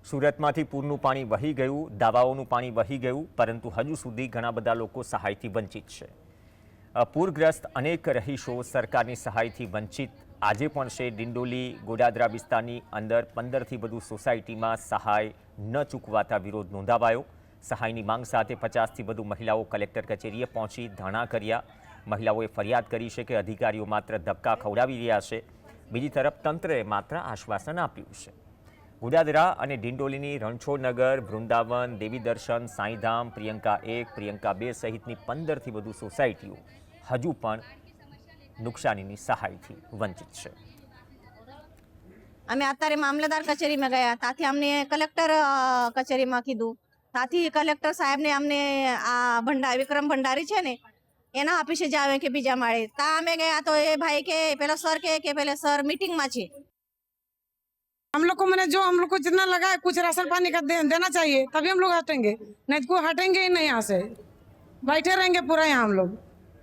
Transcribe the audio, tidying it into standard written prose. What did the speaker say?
સુરતમાંથી પૂરનું પાણી વહી ગયું, દાવાઓનું પાણી વહી ગયું, પરંતુ હજુ સુધી ઘણા બધા લોકો સહાયથી વંચિત છે. પૂરગ્રસ્ત અનેક રહીશો સરકારની સહાયથી વંચિત આજે પણ છે. ડિંડોલી ગોડાદરા વિસ્તારની અંદર 15થી વધુ સોસાયટીમાં સહાય ન ચૂકવાતા વિરોધ નોંધાવાયો. સહાયની માંગ સાથે 50થી વધુ મહિલાઓ કલેક્ટર કચેરીએ પહોંચી ધરણા કર્યા. મહિલાઓએ ફરિયાદ કરી છે કે અધિકારીઓ માત્ર ધક્કા ખવડાવી રહ્યા છે. બીજી તરફ તંત્રએ માત્ર આશ્વાસન આપ્યું છે. ગોડાદરા અને ડિંડોલીની રણછોડનગર, વૃંદાવન, દેવી દર્શન, સાંઈધામ, પ્રિયંકા 1, પ્રિયંકા 2 સહિતની 15થી વધુ સોસાયટીઓ હજુ પણ નુકસાનીની સહાયથી વંચિત છે. અમે અત્યારે મામલતદાર કચેરીમાં ગયા, ત્યાંથી અમને કલેક્ટર કચેરીમાં કીધું, ત્યાંથી કલેક્ટર સાહેબને અમને આ વિક્રમ ભંડારી છે ને એના ઓફિસે જાવે કે બીજા માળે. ત્યાં અમે ગયા તો એ ભાઈ કે પેલા સર કે પેલા સર મીटिंगમાં છે. हम लोग को मैंने जो हम लोग को जितना लगा है कुछ राशन पानी का देना चाहिए, तभी हम लोग हटेंगे, नहीं तो हटेंगे ही नहीं। यहाँ से बैठे रहेंगे पूरा यहाँ हम लोग।